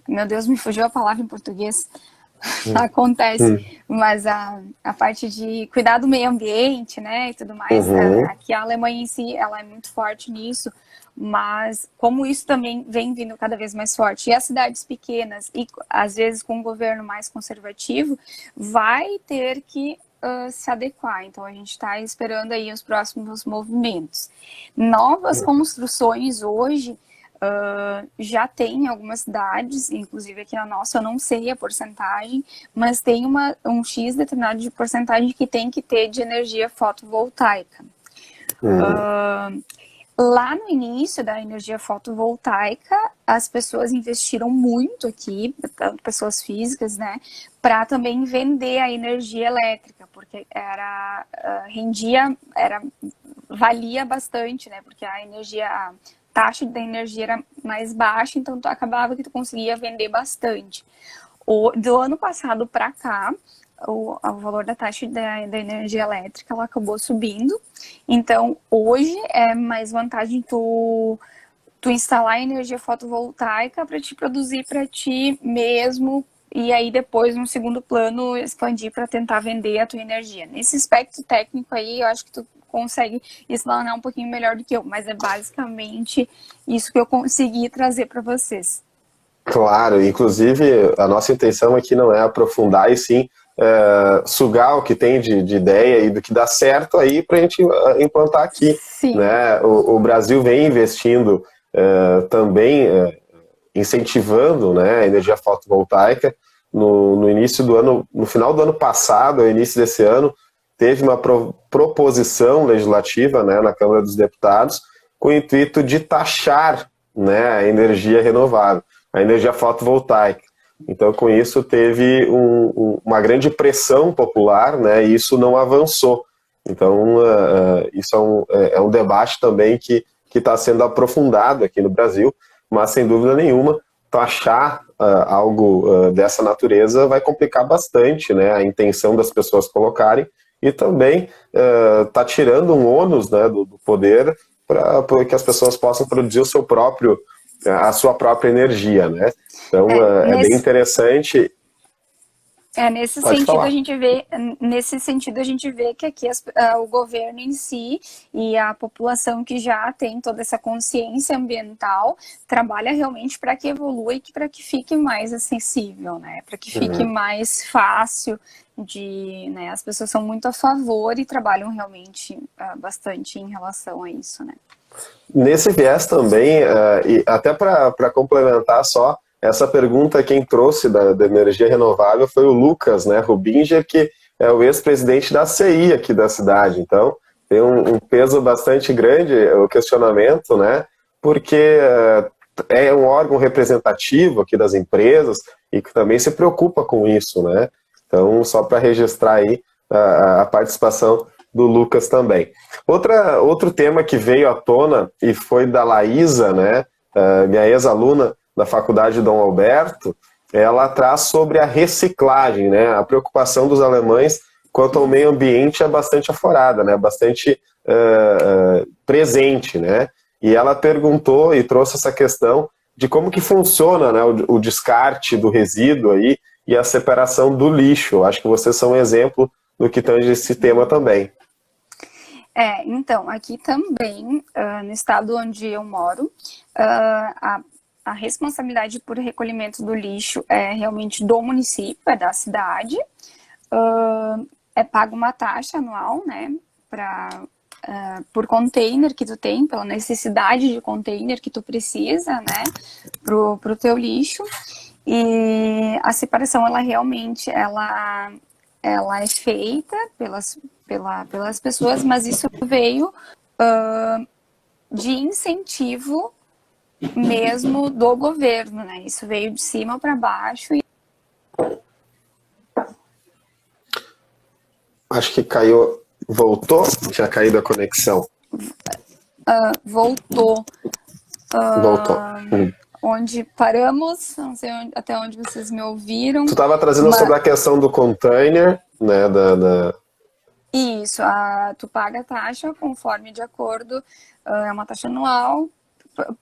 S2: meu Deus, me fugiu a palavra em português, acontece, mas a parte de cuidar do meio ambiente, né, e tudo mais, aqui a Alemanha em si, ela é muito forte nisso, mas como isso também vem vindo cada vez mais forte, e as cidades pequenas, e às vezes com um governo mais conservativo, vai ter que se adequar. Então, a gente está esperando aí os próximos movimentos. Novas construções hoje já tem em algumas cidades, inclusive aqui na nossa, eu não sei a porcentagem, mas tem um X determinado de porcentagem que tem que ter de energia fotovoltaica. Lá no início da energia fotovoltaica, as pessoas investiram muito aqui, pessoas físicas, né, para também vender a energia elétrica, porque valia bastante, né, porque a taxa da energia era mais baixa, então acabava que tu conseguia vender bastante. Do ano passado para cá, o valor da taxa da energia elétrica ela acabou subindo. Então, hoje é mais vantagem tu instalar energia fotovoltaica para te produzir para ti mesmo e aí depois, no segundo plano, expandir para tentar vender a tua energia. Nesse aspecto técnico aí, eu acho que tu consegue explanar um pouquinho melhor do que eu, mas é basicamente isso que eu consegui trazer para vocês.
S1: Claro, inclusive a nossa intenção aqui não é aprofundar e sim sugar o que tem de ideia e do que dá certo aí para a gente implantar aqui.
S2: Sim.
S1: Né? O Brasil vem investindo também, incentivando, né, a energia fotovoltaica. No início do ano, no final do ano passado, ao início desse ano, teve uma proposição legislativa, né, na Câmara dos Deputados com o intuito de taxar, né, a energia renovável, a energia fotovoltaica. Então, com isso, teve uma grande pressão popular, né, e isso não avançou. Então, isso é um debate também que está sendo aprofundado aqui no Brasil, mas, sem dúvida nenhuma, taxar algo dessa natureza vai complicar bastante, né, a intenção das pessoas colocarem e também está tirando um ônus, né, do poder para que as pessoas possam produzir a sua própria energia, né? Então, bem interessante.
S2: Nesse sentido, a gente vê que aqui o governo em si e a população que já tem toda essa consciência ambiental trabalha realmente para que evolua e para que fique mais acessível, né? Para que fique mais fácil né? As pessoas são muito a favor e trabalham realmente bastante em relação a isso, né?
S1: Nesse viés também, e até para complementar só, essa pergunta quem trouxe da energia renovável foi o Lucas, né, Rubinger, que é o ex-presidente da CI aqui da cidade. Então, tem um peso bastante grande o questionamento, né, porque é um órgão representativo aqui das empresas e que também se preocupa com isso, né. Então, só para registrar aí a participação do Lucas também. Outro tema que veio à tona e foi da Laísa, né, minha ex-aluna da Faculdade Dom Alberto, ela traz sobre a reciclagem, né, a preocupação dos alemães quanto ao meio ambiente é bastante aforada, né, bastante presente, né, e ela perguntou e trouxe essa questão de como que funciona, né, o descarte do resíduo aí e a separação do lixo. Acho que vocês são um exemplo do que tange esse tema também.
S2: Então, aqui também, no estado onde eu moro, a responsabilidade por recolhimento do lixo é realmente do município, é da cidade. É paga uma taxa anual, né, por container que tu tem, pela necessidade de container que tu precisa, né, pro teu lixo. E a separação, ela realmente, ela é feita pelas pessoas, mas isso veio de incentivo mesmo do governo, né? Isso veio de cima para baixo.
S1: Acho que caiu, voltou? Tinha caído a conexão.
S2: Voltou.
S1: Voltou.
S2: Onde paramos, não sei até onde vocês me ouviram.
S1: Tu estava trazendo sobre a questão do container, né?
S2: Isso, tu paga a taxa conforme de acordo, é uma taxa anual,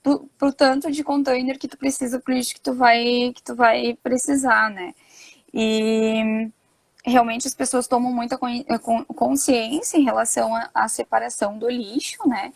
S2: pro tanto de container que tu precisa, pro lixo que tu vai precisar, né? E realmente as pessoas tomam muita consciência em relação à separação do lixo, né?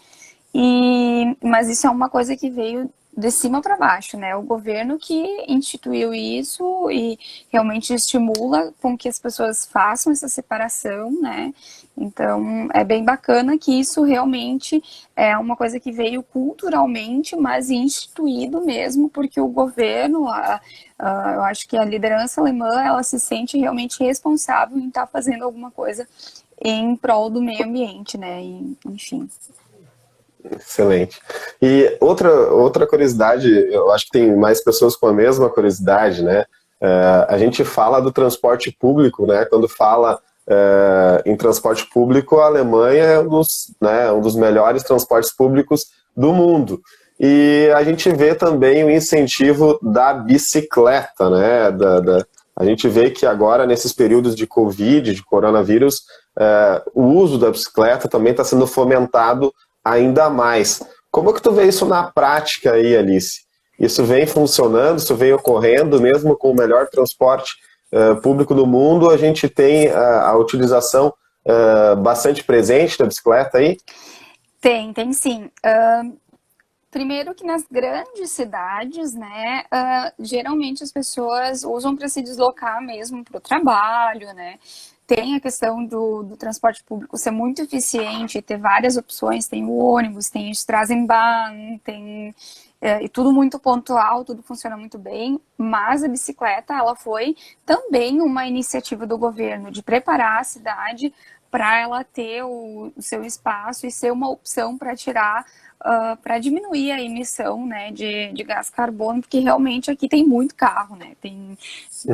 S2: Mas isso é uma coisa que veio de cima para baixo, né? O governo que instituiu isso e realmente estimula com que as pessoas façam essa separação, né? Então, é bem bacana que isso realmente é uma coisa que veio culturalmente, mas instituído mesmo, porque o governo, eu acho que a liderança alemã, ela se sente realmente responsável em estar fazendo alguma coisa em prol do meio ambiente, né? E, enfim.
S1: Excelente. E outra curiosidade, eu acho que tem mais pessoas com a mesma curiosidade, né? A gente fala do transporte público, né? Quando fala em transporte público, a Alemanha é um dos melhores transportes públicos do mundo. E a gente vê também o incentivo da bicicleta, né? A gente vê que agora, nesses períodos de Covid, de coronavírus, o uso da bicicleta também está sendo fomentado ainda mais. Como é que tu vê isso na prática aí, Alice? Isso vem funcionando, isso vem ocorrendo, mesmo com o melhor transporte público do mundo, a gente tem a utilização bastante presente da bicicleta aí?
S2: Tem sim. Primeiro que nas grandes cidades, né, geralmente as pessoas usam para se deslocar mesmo para o trabalho, né? Tem a questão do transporte público ser muito eficiente, ter várias opções, tem o ônibus, tem o Straßenbahn, tem e tudo muito pontual, tudo funciona muito bem, mas a bicicleta, ela foi também uma iniciativa do governo de preparar a cidade para ela ter o seu espaço e ser uma opção para tirar, para diminuir a emissão, né, de gás carbono, porque realmente aqui tem muito carro, né,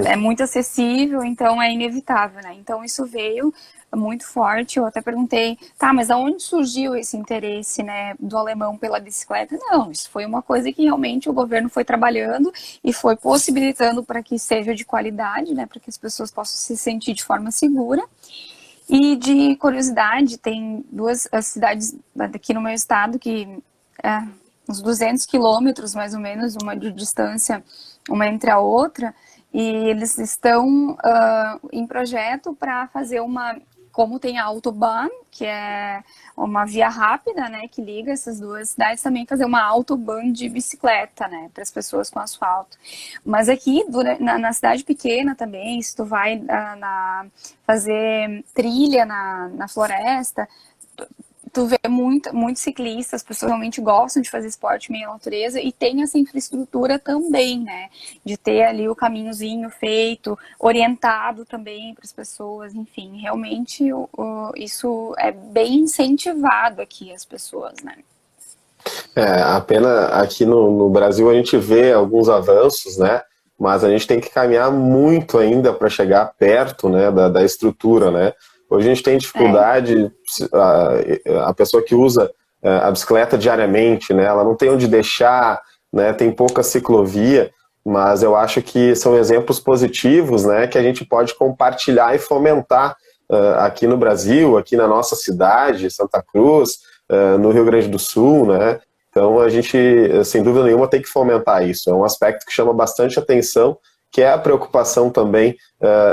S2: é muito acessível, então é inevitável, né, então isso veio muito forte. Eu até perguntei, tá, mas aonde surgiu esse interesse, né, do alemão pela bicicleta? Não, isso foi uma coisa que realmente o governo foi trabalhando e foi possibilitando para que seja de qualidade, né, para que as pessoas possam se sentir de forma segura. E de curiosidade, tem duas cidades aqui no meu estado que é uns 200 quilômetros, mais ou menos, uma de distância, uma entre a outra, e eles estão em projeto para fazer como tem a Autobahn, que é uma via rápida, né, que liga essas duas cidades, também fazer uma Autobahn de bicicleta, né, para as pessoas com asfalto. Mas aqui, na cidade pequena também, se tu vai fazer trilha na floresta, tu vê muitos ciclistas, as pessoas realmente gostam de fazer esporte meio natureza e tem essa infraestrutura também, né? De ter ali o caminhozinho feito, orientado também para as pessoas, enfim, realmente isso é bem incentivado aqui as pessoas, né?
S1: A pena aqui no Brasil a gente vê alguns avanços, né? Mas a gente tem que caminhar muito ainda para chegar perto, né, da estrutura, né? Hoje a gente tem dificuldade, a pessoa que usa a bicicleta diariamente, né, ela não tem onde deixar, né, tem pouca ciclovia, mas eu acho que são exemplos positivos, né, que a gente pode compartilhar e fomentar aqui no Brasil, aqui na nossa cidade, Santa Cruz, no Rio Grande do Sul, né. Então a gente, sem dúvida nenhuma, tem que fomentar isso. É um aspecto que chama bastante atenção, que é a preocupação também,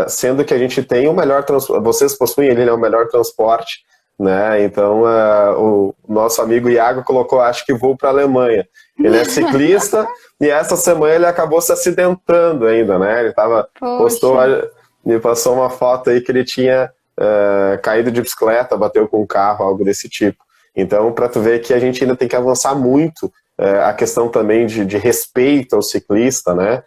S1: sendo que a gente tem o melhor transporte, vocês possuem ele, né, o melhor transporte, né? Então o nosso amigo Iago colocou, acho que voo para a Alemanha. Ele é ciclista e essa semana ele acabou se acidentando ainda, né? Ele me passou uma foto aí que ele tinha caído de bicicleta, bateu com um carro, algo desse tipo. Então, para tu ver que a gente ainda tem que avançar muito a questão também de respeito ao ciclista, né?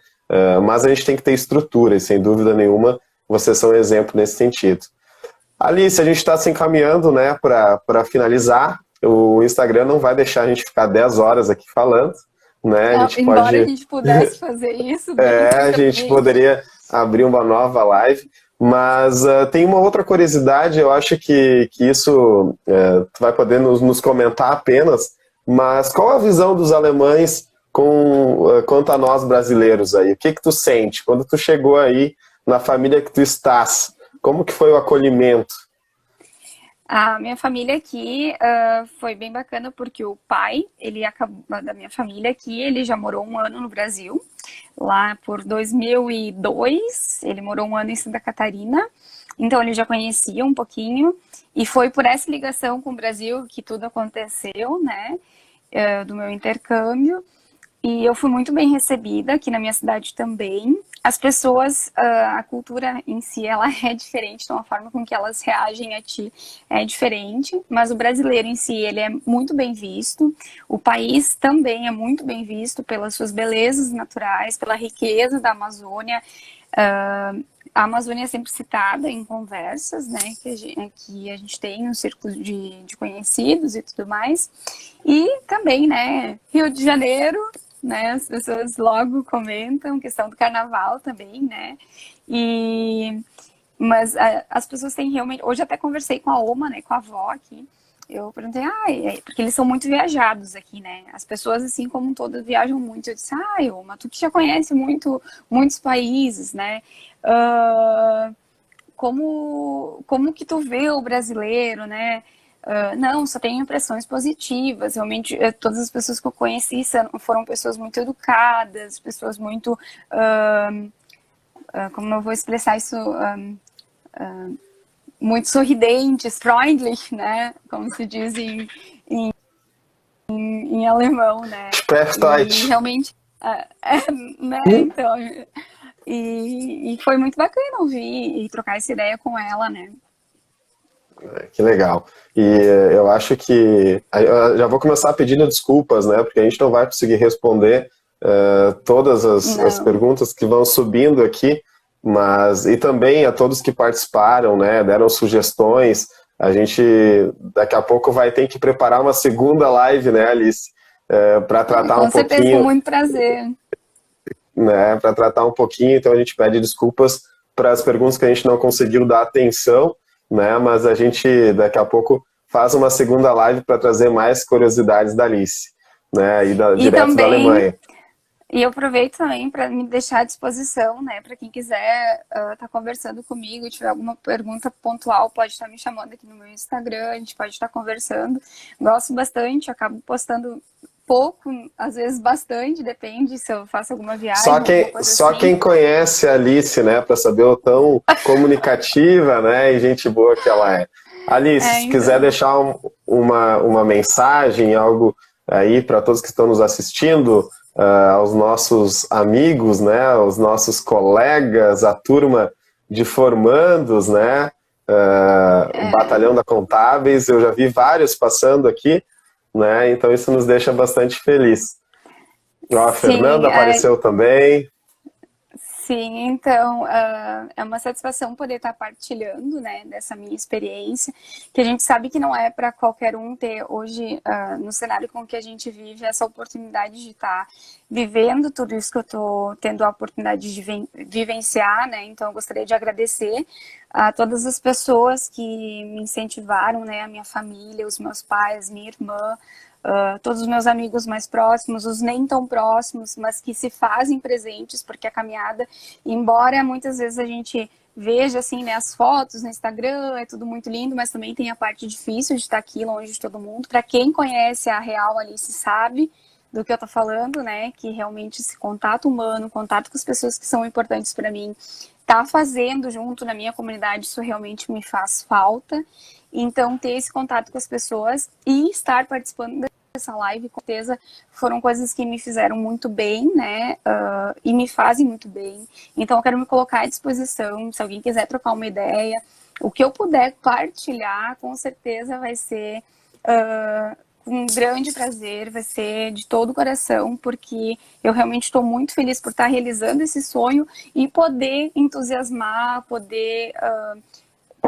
S1: Mas a gente tem que ter estrutura, e sem dúvida nenhuma, vocês são um exemplo nesse sentido. Alice, a gente está se encaminhando, né, para finalizar. O Instagram não vai deixar a gente ficar 10 horas aqui falando, né?
S2: Embora a gente pudesse fazer isso.
S1: A gente poderia abrir uma nova live, mas tem uma outra curiosidade, eu acho que isso tu vai poder nos comentar apenas, mas qual a visão dos alemães quanto a nós brasileiros aí? O que tu sente? Quando tu chegou aí na família que tu estás, como que foi o acolhimento?
S2: A minha família aqui foi bem bacana porque o pai, da minha família aqui, ele já morou um ano no Brasil, lá por 2002, ele morou um ano em Santa Catarina, então ele já conhecia um pouquinho, e foi por essa ligação com o Brasil que tudo aconteceu, né, do meu intercâmbio. E eu fui muito bem recebida aqui na minha cidade também. As pessoas, a cultura em si, ela é diferente, então a forma com que elas reagem a ti é diferente, mas o brasileiro em si, ele é muito bem visto. O país também é muito bem visto pelas suas belezas naturais, pela riqueza da Amazônia. A Amazônia é sempre citada em conversas, né, que a gente tem um círculo de conhecidos e tudo mais. E também, né, Rio de Janeiro, né, as pessoas logo comentam, questão do carnaval também, né, mas as pessoas têm realmente, hoje até conversei com a Oma, né, com a avó aqui, eu perguntei, porque eles são muito viajados aqui, né, as pessoas assim como um todo viajam muito, eu disse, Oma, tu que já conhece muitos países, né, como que tu vê o brasileiro, né, não, só tenho impressões positivas. Realmente, todas as pessoas que eu conheci foram pessoas muito educadas, pessoas muito. Como eu vou expressar isso? Muito sorridentes, freundlich, né? Como se diz em alemão, né?
S1: Sprechdeutsch.
S2: E realmente. Né? Então. E foi muito bacana ouvir e trocar essa ideia com ela, né?
S1: Que legal. E eu acho que eu já vou começar pedindo desculpas, né? Porque a gente não vai conseguir responder todas as perguntas que vão subindo aqui, mas e também a todos que participaram, né? Deram sugestões. A gente daqui a pouco vai ter que preparar uma segunda live, né, Alice? Para tratar
S2: com
S1: um
S2: certeza,
S1: pouquinho.
S2: Com muito prazer.
S1: Né? Para tratar um pouquinho, então a gente pede desculpas para as perguntas que a gente não conseguiu dar atenção, né? Mas a gente daqui a pouco faz uma segunda live para trazer mais curiosidades da Alice, né? Direto também, da Alemanha.
S2: E eu aproveito também para me deixar à disposição, né? Para quem quiser estar conversando comigo, tiver alguma pergunta pontual, pode estar me chamando aqui no meu Instagram, a gente pode estar conversando. Gosto bastante, acabo postando pouco, às vezes bastante, depende se eu faço alguma viagem.
S1: Só quem conhece a Alice, né, para saber o tão comunicativa, né, e gente boa que ela é. Alice, se quiser deixar uma mensagem, algo aí para todos que estão nos assistindo, aos nossos amigos, né, aos nossos colegas, a turma de formandos, né, Batalhão da Contábeis, eu já vi vários passando aqui, né? Então isso nos deixa bastante feliz. A Fernanda apareceu também.
S2: Sim, então é uma satisfação poder estar partilhando, né, dessa minha experiência, que a gente sabe que não é para qualquer um ter hoje, no cenário com que a gente vive, essa oportunidade de estar vivendo tudo isso que eu estou tendo a oportunidade de vivenciar, né, então eu gostaria de agradecer a todas as pessoas que me incentivaram, né, a minha família, os meus pais, minha irmã, todos os meus amigos mais próximos, os nem tão próximos, mas que se fazem presentes, porque a caminhada, embora muitas vezes a gente veja assim, né, as fotos no Instagram, é tudo muito lindo, mas também tem a parte difícil de estar aqui longe de todo mundo. Para quem conhece a real Alice sabe do que eu tô falando, né, que realmente esse contato humano, contato com as pessoas que são importantes para mim, tá fazendo junto na minha comunidade, isso realmente me faz falta. Então, ter esse contato com as pessoas e estar participando dessa live, com certeza, foram coisas que me fizeram muito bem, né? E me fazem muito bem. Então, eu quero me colocar à disposição, se alguém quiser trocar uma ideia, o que eu puder partilhar, com certeza vai ser com um grande prazer, vai ser de todo o coração, porque eu realmente estou muito feliz por estar realizando esse sonho e poder entusiasmar, poder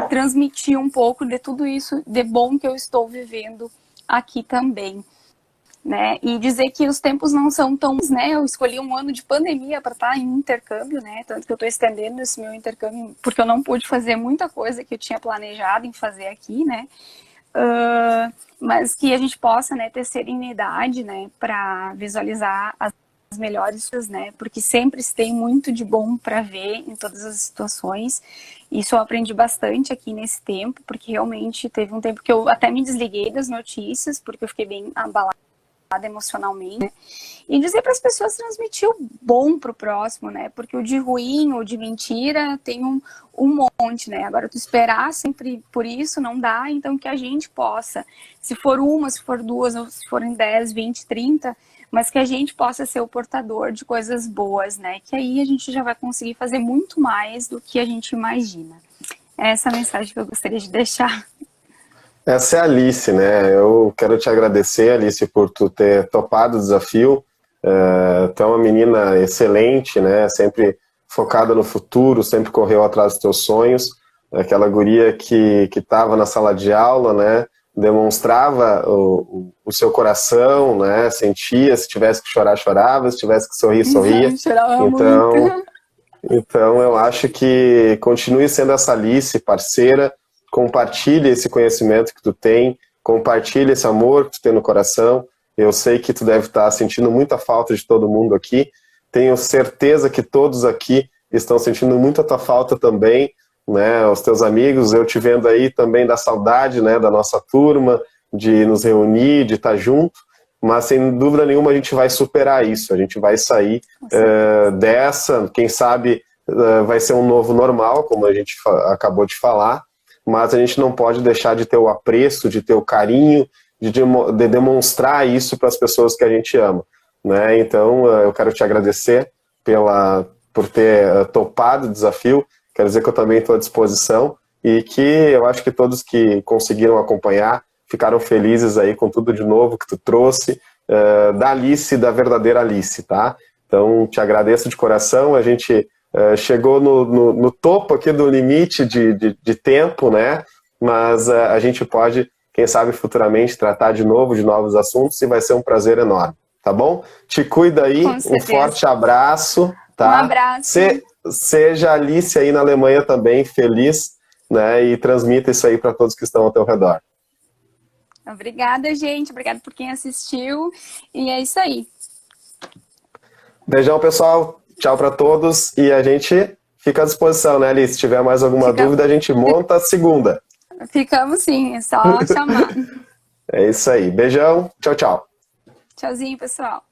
S2: transmitir um pouco de tudo isso de bom que eu estou vivendo aqui também, né? E dizer que os tempos não são tão, né? Eu escolhi um ano de pandemia para estar em intercâmbio, né? Tanto que eu estou estendendo esse meu intercâmbio porque eu não pude fazer muita coisa que eu tinha planejado em fazer aqui, né? Mas que a gente possa, né, ter serenidade, né, para visualizar as melhores coisas, né, porque sempre se tem muito de bom para ver em todas as situações. Isso eu aprendi bastante aqui nesse tempo, porque realmente teve um tempo que eu até me desliguei das notícias, porque eu fiquei bem abalada emocionalmente, né? E dizer para as pessoas transmitir o bom para o próximo, né? Porque o de ruim ou de mentira tem um monte, né? Agora, tu esperar sempre por isso não dá, então que a gente possa, se for uma, se for duas, ou se forem 10, 20, 30, mas que a gente possa ser o portador de coisas boas, né? Que aí a gente já vai conseguir fazer muito mais do que a gente imagina. Essa é a mensagem que eu gostaria de deixar.
S1: Essa é a Alice, né? Eu quero te agradecer, Alice, por tu ter topado o desafio. Tu é uma menina excelente, né? Sempre focada no futuro, sempre correu atrás dos teus sonhos. Aquela guria que estava na sala de aula, né? Demonstrava o seu coração, né? Sentia, se tivesse que chorar, chorava, se tivesse que sorrir, sorria. Então eu acho que continue sendo essa Alice, parceira, compartilhe esse conhecimento que tu tem, compartilhe esse amor que tu tem no coração. Eu sei que tu deve estar sentindo muita falta de todo mundo aqui. Tenho certeza que todos aqui estão sentindo muita tua falta também, né? Os teus amigos, eu te vendo aí também da saudade, né? Da nossa turma, de nos reunir, de estar junto. Mas sem dúvida nenhuma a gente vai superar isso. A gente vai sair dessa, quem sabe vai ser um novo normal, como a gente acabou de falar. Mas a gente não pode deixar de ter o apreço, de ter o carinho, de demonstrar isso para as pessoas que a gente ama, né? Então, eu quero te agradecer por ter topado o desafio. Quero dizer que eu também estou à disposição e que eu acho que todos que conseguiram acompanhar ficaram felizes aí com tudo de novo que tu trouxe, da Alice, da verdadeira Alice, tá? Então, te agradeço de coração. A gente chegou no topo aqui do limite de tempo, né? Mas a gente pode, quem sabe futuramente, tratar de novo de novos assuntos e vai ser um prazer enorme, tá bom? Te cuida aí, um forte abraço, tá?
S2: Um abraço.
S1: Seja Alice aí na Alemanha também, feliz, né? E transmita isso aí para todos que estão ao teu redor.
S2: Obrigada, gente. Obrigada por quem assistiu. E é isso aí.
S1: Beijão, pessoal. Tchau para todos. E a gente fica à disposição, né, Alice? Se tiver mais alguma dúvida, a gente monta a segunda.
S2: Ficamos sim, é só chamar.
S1: É isso aí. Beijão. Tchau, tchau.
S2: Tchauzinho, pessoal.